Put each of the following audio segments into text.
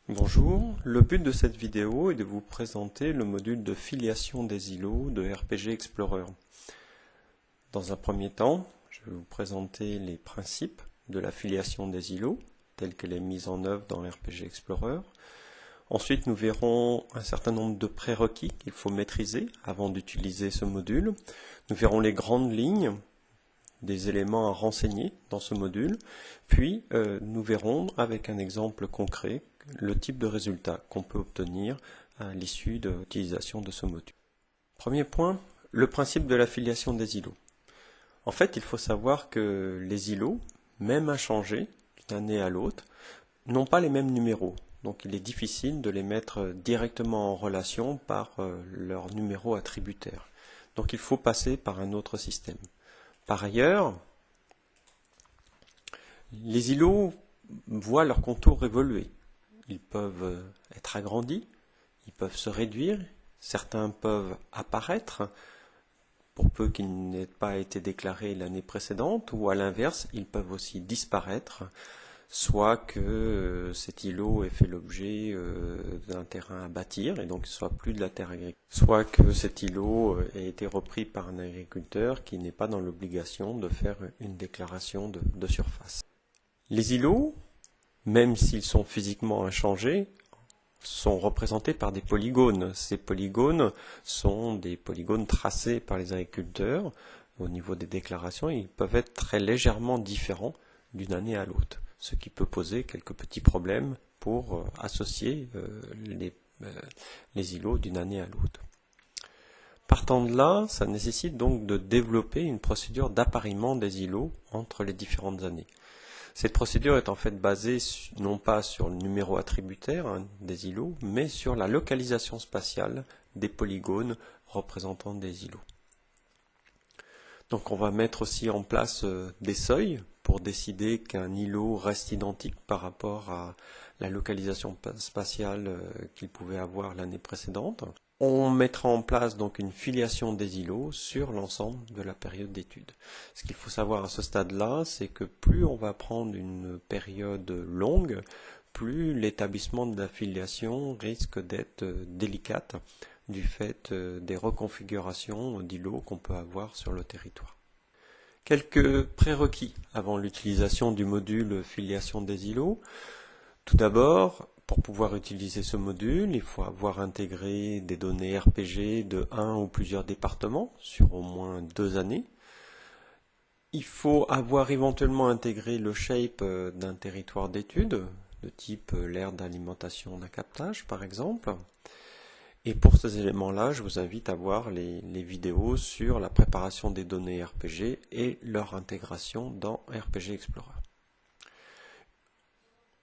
Bonjour, le but de cette vidéo est de vous présenter le module de filiation des îlots de RPG Explorer. Dans un premier temps, je vais vous présenter les principes de la filiation des îlots, telle qu'elle est mise en œuvre dans RPG Explorer. Ensuite, nous verrons un certain nombre de prérequis qu'il faut maîtriser avant d'utiliser ce module. Nous verrons les grandes lignes des éléments à renseigner dans ce module, puis nous verrons avec un exemple concret le type de résultat qu'on peut obtenir à l'issue de l'utilisation de ce module. Premier point, le principe de la filiation des îlots. En fait, il faut savoir que les îlots, même inchangés d'une année à l'autre, n'ont pas les mêmes numéros. Donc il est difficile de les mettre directement en relation par leur numéro attributaire. Donc il faut passer par un autre système. Par ailleurs, les îlots voient leur contour évoluer. Ils peuvent être agrandis, ils peuvent se réduire, certains peuvent apparaître, pour peu qu'ils n'aient pas été déclarés l'année précédente, ou à l'inverse, ils peuvent aussi disparaître, soit que cet îlot ait fait l'objet d'un terrain à bâtir, et donc il ne soit plus de la terre agricole, soit que cet îlot ait été repris par un agriculteur qui n'est pas dans l'obligation de faire une déclaration de surface. Les îlots, même s'ils sont physiquement inchangés, sont représentés par des polygones. Ces polygones sont des polygones tracés par les agriculteurs au niveau des déclarations et ils peuvent être très légèrement différents d'une année à l'autre, ce qui peut poser quelques petits problèmes pour associer les îlots d'une année à l'autre. Partant de là, ça nécessite donc de développer une procédure d'appariement des îlots entre les différentes années. Cette procédure est en fait basée non pas sur le numéro attributaire des îlots, mais sur la localisation spatiale des polygones représentant des îlots. Donc on va mettre aussi en place des seuils pour décider qu'un îlot reste identique par rapport à la localisation spatiale qu'il pouvait avoir l'année précédente. On mettra en place donc une filiation des îlots sur l'ensemble de la période d'étude. Ce qu'il faut savoir à ce stade-là, c'est que plus on va prendre une période longue, plus l'établissement de la filiation risque d'être délicate du fait des reconfigurations d'îlots qu'on peut avoir sur le territoire. Quelques prérequis avant l'utilisation du module filiation des îlots. Tout d'abord, pour pouvoir utiliser ce module, il faut avoir intégré des données RPG de un ou plusieurs départements sur au moins 2 années. Il faut avoir éventuellement intégré le shape d'un territoire d'étude, de type l'aire d'alimentation d'un captage par exemple. Et pour ces éléments-là, je vous invite à voir les vidéos sur la préparation des données RPG et leur intégration dans RPG Explorer.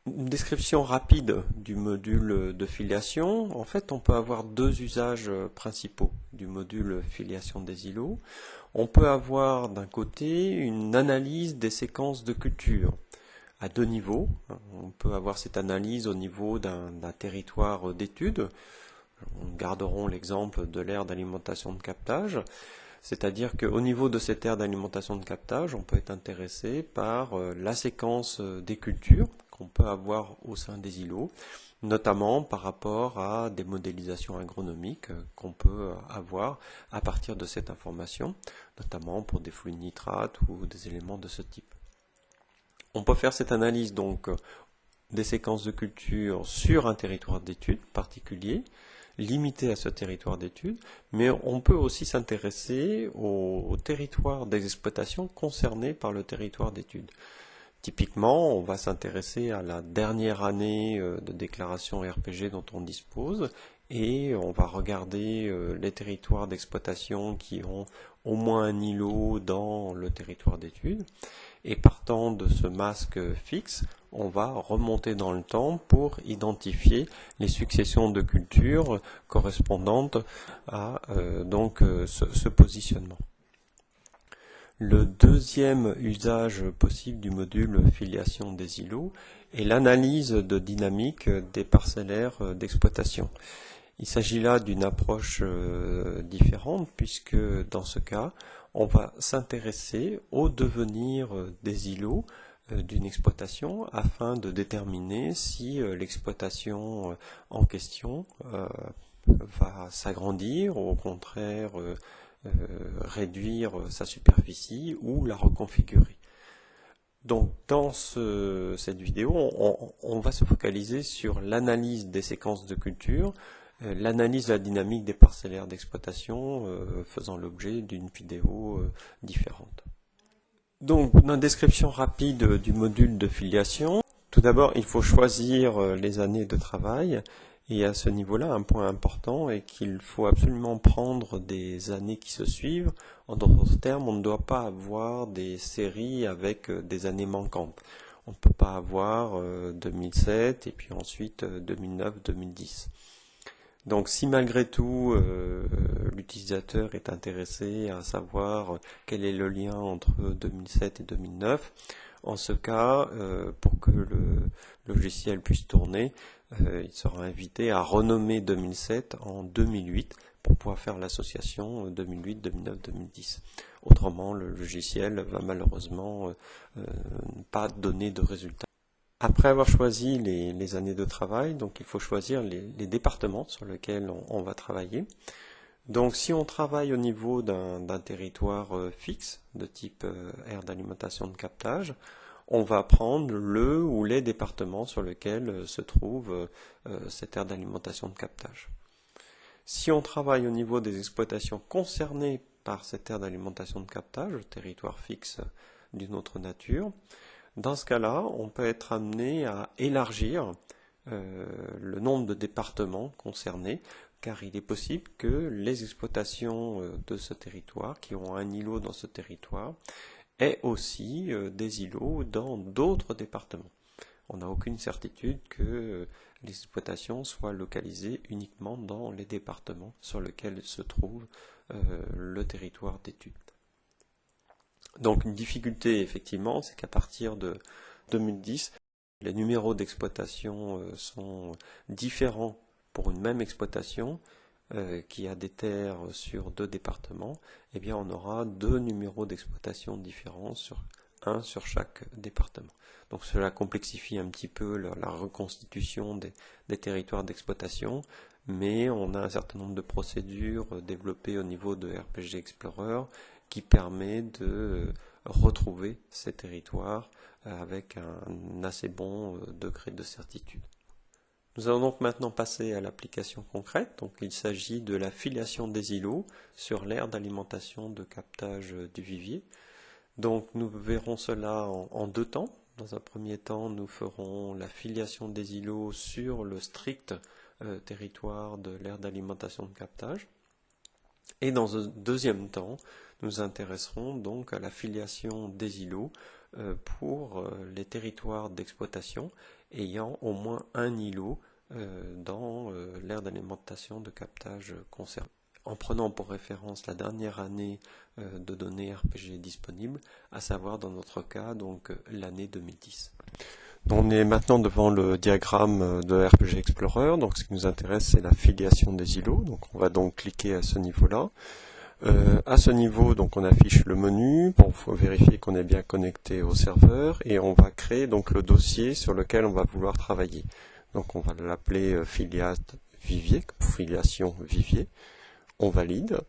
Une description rapide du module de filiation. En fait, on peut avoir 2 usages principaux du module filiation des îlots. On peut avoir d'un côté une analyse des séquences de culture à 2 niveaux. On peut avoir cette analyse au niveau d'un territoire d'étude. Nous garderons l'exemple de l'aire d'alimentation de captage. C'est-à-dire qu'au niveau de cette aire d'alimentation de captage, on peut être intéressé par la séquence des cultures qu'on peut avoir au sein des îlots, notamment par rapport à des modélisations agronomiques qu'on peut avoir à partir de cette information, notamment pour des fluides nitrates ou des éléments de ce type. On peut faire cette analyse donc des séquences de culture sur un territoire d'étude particulier, limité à ce territoire d'étude, mais on peut aussi s'intéresser au territoire d'exploitation concerné par le territoire d'étude. Typiquement, on va s'intéresser à la dernière année de déclaration RPG dont on dispose et on va regarder les territoires d'exploitation qui ont au moins un îlot dans le territoire d'étude. Et partant de ce masque fixe, on va remonter dans le temps pour identifier les successions de cultures correspondantes à ce positionnement. Le deuxième usage possible du module filiation des îlots est l'analyse de dynamique des parcellaires d'exploitation. Il s'agit là d'une approche différente puisque dans ce cas, on va s'intéresser au devenir des îlots d'une exploitation afin de déterminer si l'exploitation en question va s'agrandir ou au contraire réduire sa superficie ou la reconfigurer. Donc dans cette vidéo, on va se focaliser sur l'analyse des séquences de culture, l'analyse de la dynamique des parcellaires d'exploitation faisant l'objet d'une vidéo différente. Donc, une description rapide du module de filiation. Tout d'abord, il faut choisir les années de travail. Et à ce niveau-là, un point important est qu'il faut absolument prendre des années qui se suivent. En d'autres termes, on ne doit pas avoir des séries avec des années manquantes. On ne peut pas avoir 2007 et puis ensuite 2009-2010. Donc si malgré tout l'utilisateur est intéressé à savoir quel est le lien entre 2007 et 2009, en ce cas, pour que le logiciel puisse tourner, il sera invité à renommer 2007 en 2008 pour pouvoir faire l'association 2008, 2009, 2010. Autrement, le logiciel va malheureusement pas donner de résultats. Après avoir choisi les années de travail, donc il faut choisir les départements sur lesquels on va travailler. Donc si on travaille au niveau d'un territoire fixe, de type aire d'alimentation de captage, on va prendre le ou les départements sur lesquels se trouve cette aire d'alimentation de captage. Si on travaille au niveau des exploitations concernées par cette aire d'alimentation de captage, territoire fixe d'une autre nature, dans ce cas-là, on peut être amené à élargir le nombre de départements concernés, car il est possible que les exploitations de ce territoire, qui ont un îlot dans ce territoire, aient aussi des îlots dans d'autres départements. On n'a aucune certitude que les exploitations soient localisées uniquement dans les départements sur lesquels se trouve le territoire d'étude. Donc une difficulté, effectivement, c'est qu'à partir de 2010, les numéros d'exploitation sont différents pour une même exploitation qui a des terres sur deux départements. Eh bien, on aura deux numéros d'exploitation différents, un sur chaque département. Donc cela complexifie un petit peu la reconstitution des territoires d'exploitation, mais on a un certain nombre de procédures développées au niveau de RPG Explorer qui permet de retrouver ces territoires avec un assez bon degré de certitude. Nous allons donc maintenant passer à l'application concrète. Donc il s'agit de la filiation des îlots sur l'aire d'alimentation de captage du vivier. Donc nous verrons cela en deux temps. Dans un premier temps, nous ferons la filiation des îlots sur le strict territoire de l'aire d'alimentation de captage. Et dans un deuxième temps, nous intéresserons donc à la filiation des îlots pour les territoires d'exploitation ayant au moins un îlot dans l'aire d'alimentation de captage concerné. En prenant pour référence la dernière année de données RPG disponibles, à savoir dans notre cas donc l'année 2010. On est maintenant devant le diagramme de RPG Explorer, donc ce qui nous intéresse c'est la filiation des îlots, donc on va donc cliquer à ce niveau-là. À ce niveau, donc on affiche le menu pour vérifier qu'on est bien connecté au serveur et on va créer donc le dossier sur lequel on va vouloir travailler. Donc on va l'appeler filiation vivier. On valide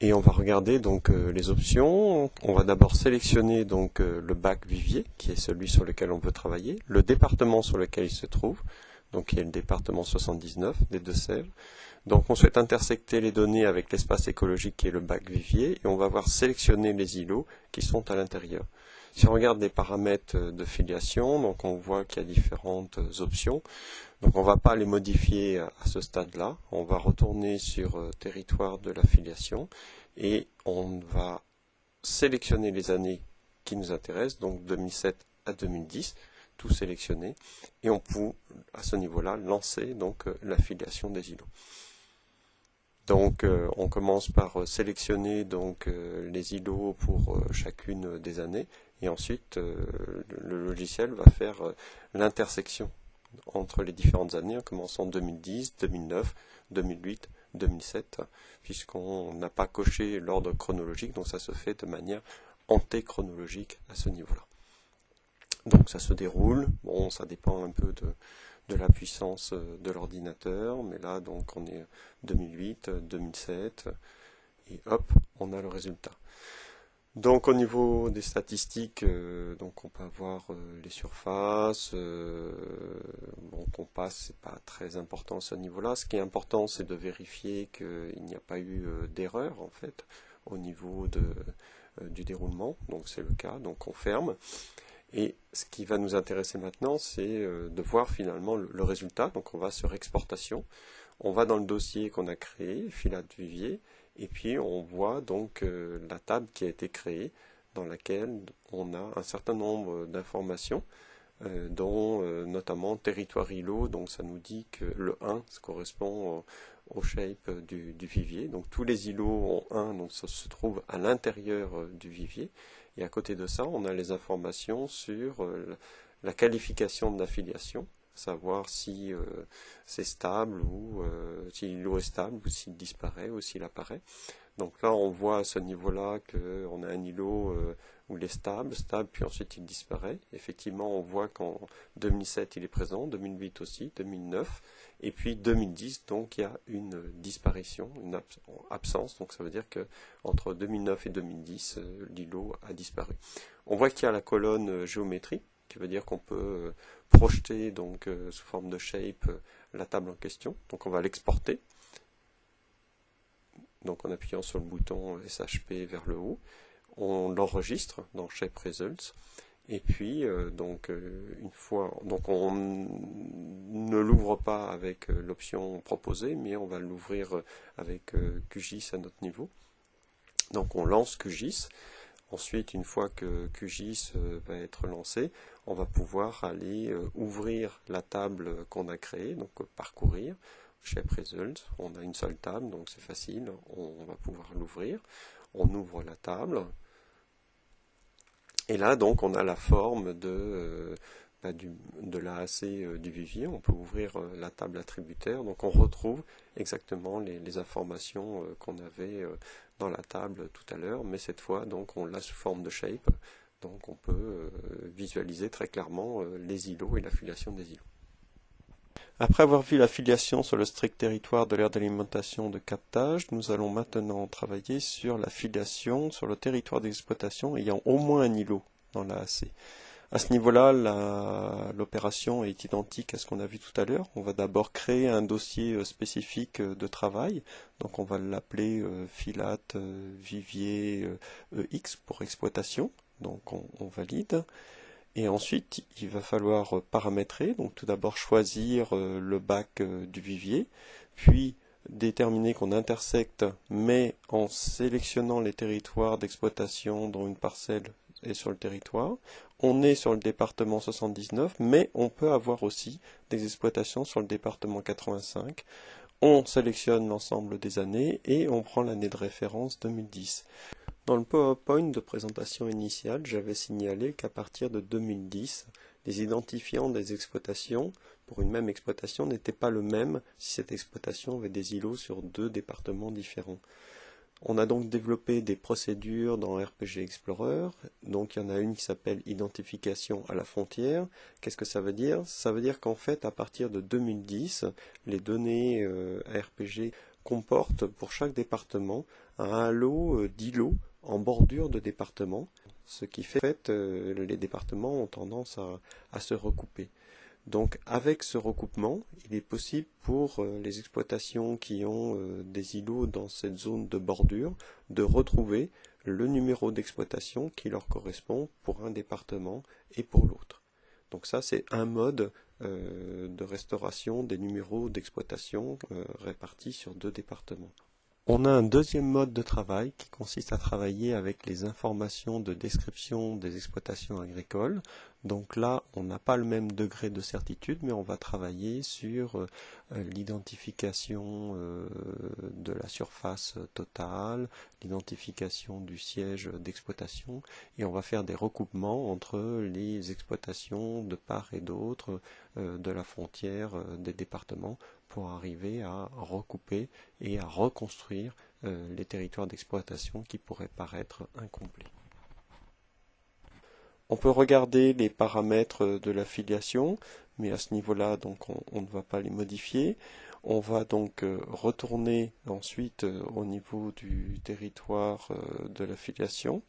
et on va regarder donc les options. On va d'abord sélectionner donc le bac vivier qui est celui sur lequel on veut travailler, le département sur lequel il se trouve, donc qui est le département 79 des Deux-Sèvres. Donc on souhaite intersecter les données avec l'espace écologique qui est le bac vivier et on va voir sélectionner les îlots qui sont à l'intérieur. Si on regarde les paramètres de filiation, donc on voit qu'il y a différentes options. Donc on ne va pas les modifier à ce stade-là. On va retourner sur territoire de la filiation et on va sélectionner les années qui nous intéressent, donc 2007 à 2010, tout sélectionner, et on peut à ce niveau-là lancer donc la filiation des îlots. Donc on commence par sélectionner donc les îlots pour chacune des années et ensuite le logiciel va faire l'intersection entre les différentes années en commençant 2010, 2009, 2008, 2007 puisqu'on n'a pas coché l'ordre chronologique, donc ça se fait de manière antéchronologique à ce niveau-là. Donc ça se déroule, bon ça dépend un peu de la puissance de l'ordinateur, mais là donc on est 2008, 2007, et hop, on a le résultat. Donc au niveau des statistiques, donc on peut avoir les surfaces, bon qu'on passe, c'est pas très important à ce niveau-là. Ce qui est important, c'est de vérifier qu'il n'y a pas eu d'erreur en fait au niveau du déroulement. Donc c'est le cas, donc on ferme. Et ce qui va nous intéresser maintenant, c'est de voir finalement le résultat. Donc on va sur exportation, on va dans le dossier qu'on a créé, Filat Vivier, et puis on voit donc la table qui a été créée, dans laquelle on a un certain nombre d'informations, dont notamment territoire îlot, donc ça nous dit que le 1, ça correspond au shape du vivier. Donc tous les îlots ont 1, donc ça se trouve à l'intérieur du vivier. Et à côté de ça, on a les informations sur la qualification de l'affiliation, savoir si c'est stable ou si l'îlot est stable ou s'il disparaît ou s'il apparaît. Donc là, on voit à ce niveau-là qu'on a un îlot où il est stable, puis ensuite il disparaît. Effectivement, on voit qu'en 2007, il est présent, 2008 aussi, 2009, et puis 2010, donc il y a une disparition, une absence. Donc ça veut dire que entre 2009 et 2010, l'îlot a disparu. On voit qu'il y a la colonne géométrie, qui veut dire qu'on peut projeter donc sous forme de shape la table en question. Donc on va l'exporter. Donc en appuyant sur le bouton SHP vers le haut, on l'enregistre dans Shape Results, et puis une fois, donc on ne l'ouvre pas avec l'option proposée, mais on va l'ouvrir avec QGIS à notre niveau. Donc on lance QGIS. Ensuite, une fois que QGIS va être lancé, on va pouvoir aller ouvrir la table qu'on a créée, donc parcourir. Shape Results, on a une seule table, donc c'est facile, on va pouvoir l'ouvrir. On ouvre la table. Et là, donc, on a la forme de l'AAC du vivier. On peut ouvrir la table attributaire. Donc, on retrouve exactement les informations qu'on avait dans la table tout à l'heure. Mais cette fois, donc, on l'a sous forme de shape. Donc, on peut visualiser très clairement les îlots et l'affiliation des îlots. Après avoir vu l'affiliation sur le strict territoire de l'aire d'alimentation de captage, nous allons maintenant travailler sur l'affiliation sur le territoire d'exploitation ayant au moins un îlot dans l'AAC. À ce niveau-là, l'opération est identique à ce qu'on a vu tout à l'heure. On va d'abord créer un dossier spécifique de travail. Donc on va l'appeler Filat Vivier EX pour exploitation. Donc on valide. Et ensuite, il va falloir paramétrer, donc tout d'abord choisir le bac du vivier, puis déterminer qu'on intersecte, mais en sélectionnant les territoires d'exploitation dont une parcelle est sur le territoire. On est sur le département 79, mais on peut avoir aussi des exploitations sur le département 85. On sélectionne l'ensemble des années et on prend l'année de référence 2010. Dans le PowerPoint de présentation initiale, j'avais signalé qu'à partir de 2010, les identifiants des exploitations pour une même exploitation n'étaient pas le même si cette exploitation avait des îlots sur deux départements différents. On a donc développé des procédures dans RPG Explorer. Donc il y en a une qui s'appelle identification à la frontière. Qu'est-ce que ça veut dire? Ça veut dire qu'en fait, à partir de 2010, les données RPG comportent pour chaque département un halo d'îlots en bordure de département, ce qui fait que les départements ont tendance à se recouper. Donc avec ce recoupement, il est possible pour les exploitations qui ont des îlots dans cette zone de bordure de retrouver le numéro d'exploitation qui leur correspond pour un département et pour l'autre. Donc ça c'est un mode de restauration des numéros d'exploitation répartis sur deux départements. On a un deuxième mode de travail qui consiste à travailler avec les informations de description des exploitations agricoles. Donc là, on n'a pas le même degré de certitude, mais on va travailler sur l'identification de la surface totale, l'identification du siège d'exploitation, et on va faire des recoupements entre les exploitations de part et d'autre de la frontière des départements pour arriver à recouper et à reconstruire les territoires d'exploitation qui pourraient paraître incomplets. On peut regarder les paramètres de l'affiliation, mais à ce niveau-là, donc on ne va pas les modifier. On va donc retourner ensuite au niveau du territoire de l'affiliation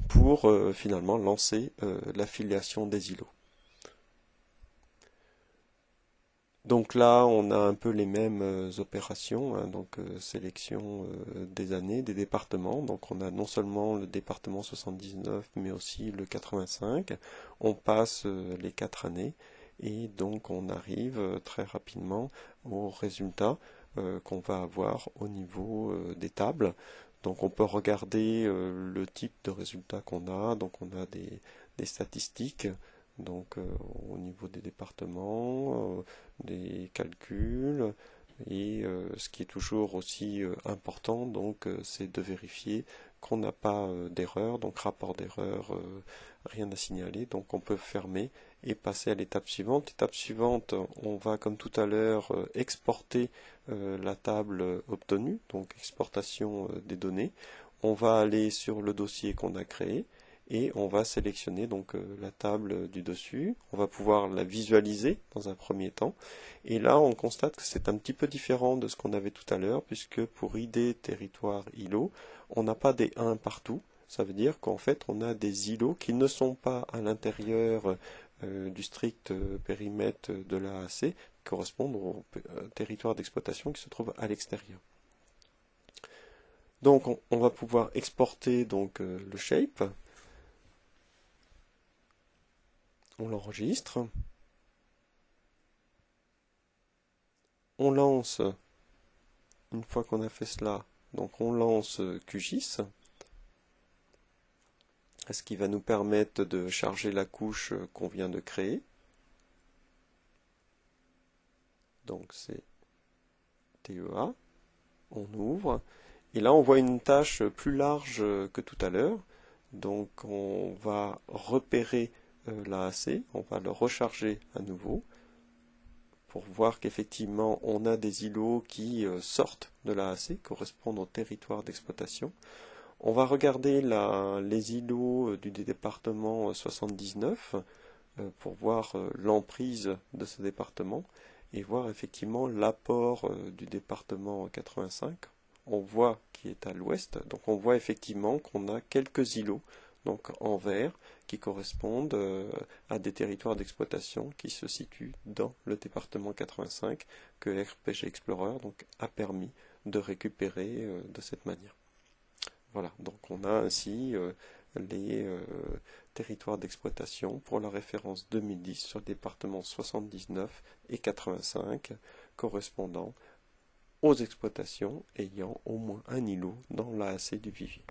pour finalement lancer l'affiliation des îlots. Donc là, on a un peu les mêmes opérations, hein, donc sélection des années, des départements. Donc on a non seulement le département 79, mais aussi le 85. On passe les 4 années et donc on arrive très rapidement aux résultats qu'on va avoir au niveau des tables. Donc on peut regarder le type de résultats qu'on a. Donc on a des statistiques. Donc au niveau des départements, des calculs, et ce qui est toujours aussi important, donc c'est de vérifier qu'on n'a pas d'erreur, donc rapport d'erreur, rien à signaler, donc on peut fermer et passer à l'étape suivante. Étape suivante, on va comme tout à l'heure exporter la table obtenue, donc exportation des données. On va aller sur le dossier qu'on a créé et on va sélectionner donc la table du dessus. On va pouvoir la visualiser dans un premier temps. Et là, on constate que c'est un petit peu différent de ce qu'on avait tout à l'heure, puisque pour ID, territoire, îlot, on n'a pas des 1 partout. Ça veut dire qu'en fait, on a des îlots qui ne sont pas à l'intérieur du strict périmètre de l'AAC, qui correspondent au territoire d'exploitation qui se trouve à l'extérieur. Donc, on va pouvoir exporter donc le shape. On l'enregistre. On lance, une fois qu'on a fait cela, donc on lance QGIS, ce qui va nous permettre de charger la couche qu'on vient de créer. Donc c'est TEA, on ouvre, et là on voit une tâche plus large que tout à l'heure. Donc on va repérer l'AAC, on va le recharger à nouveau pour voir qu'effectivement on a des îlots qui sortent de l'AAC, correspondent au territoire d'exploitation. On va regarder les îlots du département 79 pour voir l'emprise de ce département et voir effectivement l'apport du département 85. On voit qui est à l'ouest, donc on voit effectivement qu'on a quelques îlots donc en vert, qui correspondent à des territoires d'exploitation qui se situent dans le département 85 que RPG Explorer donc, a permis de récupérer de cette manière. Voilà, donc on a ainsi les territoires d'exploitation pour la référence 2010 sur le département 79 et 85 correspondant aux exploitations ayant au moins un îlot dans l'AAC du Vivier.